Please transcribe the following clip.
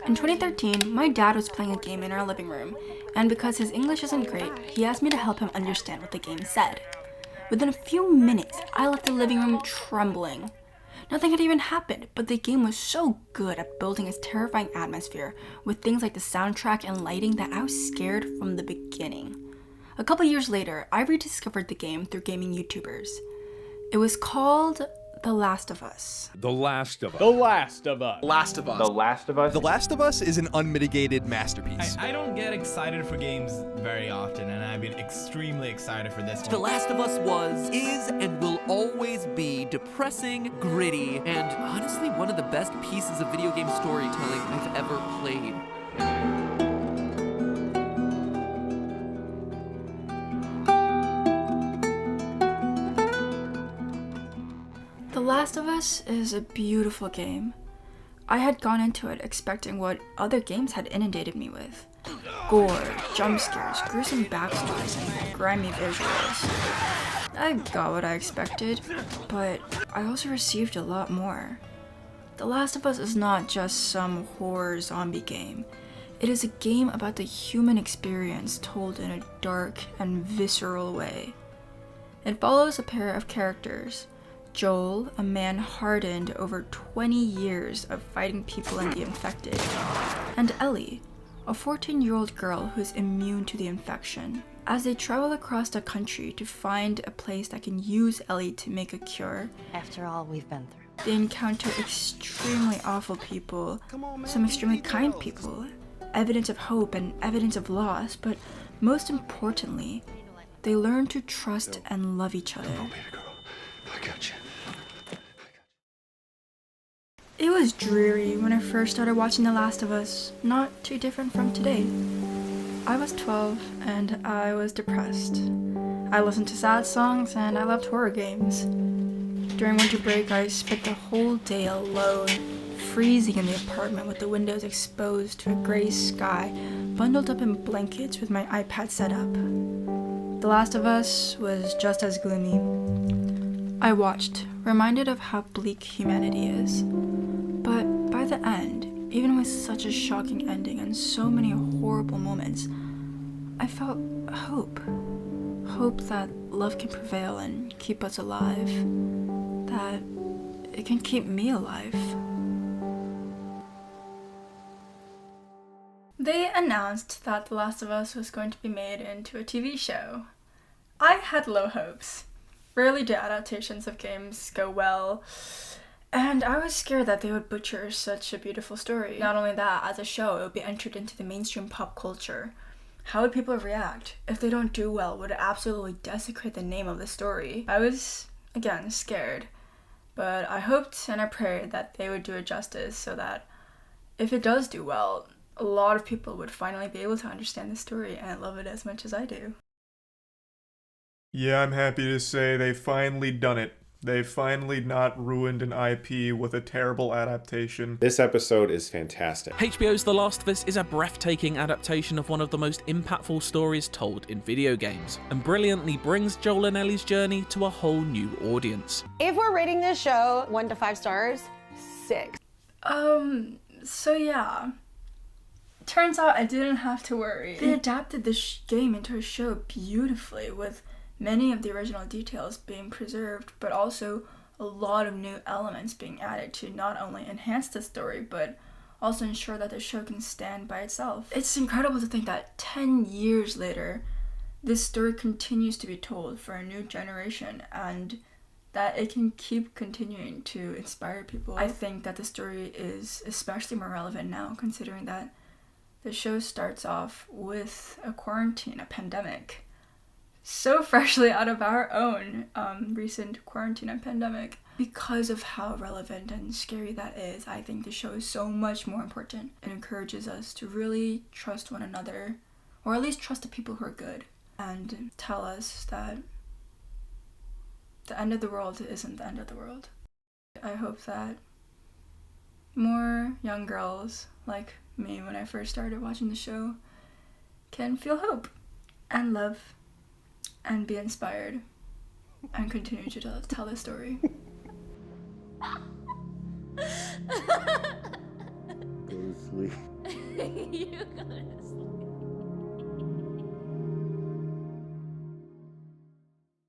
In 2013, my dad was playing a game in our living room, and because his English isn't great, he asked me to help him understand what the game said. Within a few minutes, I left the living room trembling. Nothing had even happened, but the game was so good at building its terrifying atmosphere with things like the soundtrack and lighting that I was scared from the beginning. A couple years later, I rediscovered the game through gaming YouTubers. It was called The Last of Us. The Last of Us. The Last of Us. Last of Us. The Last of Us? The Last of Us is an unmitigated masterpiece. I don't get excited for games very often, and I've been extremely excited for this one. The Last of Us was, is, and will always be depressing, gritty, and honestly one of the best pieces of video game storytelling I've ever played. The Last of Us is a beautiful game. I had gone into it expecting what other games had inundated me with. Gore, jump scares, gruesome backstories, and grimy visuals. I got what I expected, but I also received a lot more. The Last of Us is not just some horror zombie game. It is a game about the human experience told in a dark and visceral way. It follows a pair of characters, Joel, a man hardened over 20 years of fighting people and the infected, and Ellie, a 14-year-old girl who's immune to the infection. As they travel across the country to find a place that can use Ellie to make a cure, after all we've been through, they encounter extremely awful people, some extremely kind people, evidence of hope and evidence of loss, but most importantly, they learn to trust and love each other. I got you. It was dreary when I first started watching The Last of Us, not too different from today. I was 12 and I was depressed. I listened to sad songs and I loved horror games. During winter break, I spent the whole day alone, freezing in the apartment with the windows exposed to a gray sky, bundled up in blankets with my iPad set up. The Last of Us was just as gloomy. I watched, reminded of how bleak humanity is. But by the end, even with such a shocking ending and so many horrible moments, I felt hope. Hope that love can prevail and keep us alive. That it can keep me alive. They announced that The Last of Us was going to be made into a TV show. I had low hopes. Rarely do adaptations of games go well, and I was scared that they would butcher such a beautiful story. Not only that, as a show, it would be entered into the mainstream pop culture. How would people react? If they don't do well, would it absolutely desecrate the name of the story? I was, again, scared, but I hoped and I prayed that they would do it justice so that if it does do well, a lot of people would finally be able to understand the story and love it as much as I do. Yeah, I'm happy to say they finally done it. They finally not ruined an IP with a terrible adaptation. This episode is fantastic. HBO's The Last of Us is a breathtaking adaptation of one of the most impactful stories told in video games, and brilliantly brings Joel and Ellie's journey to a whole new audience. if we're rating this show 1 to 5 stars, 6. So yeah. Turns out I didn't have to worry. They adapted this game into a show beautifully, with many of the original details being preserved, but also a lot of new elements being added to not only enhance the story, but also ensure that the show can stand by itself. It's incredible to think that 10 years later, this story continues to be told for a new generation, and that it can keep continuing to inspire people. I think that the story is especially more relevant now, considering that the show starts off with a quarantine, a pandemic, so freshly out of our own recent quarantine and pandemic. Because of how relevant and scary that is, I think the show is so much more important. It encourages us to really trust one another, or at least trust the people who are good, and tell us that the end of the world isn't the end of the world. I hope that more young girls like me, when I first started watching the show, can feel hope and love and be inspired and continue to tell this story. sleep. You go to sleep.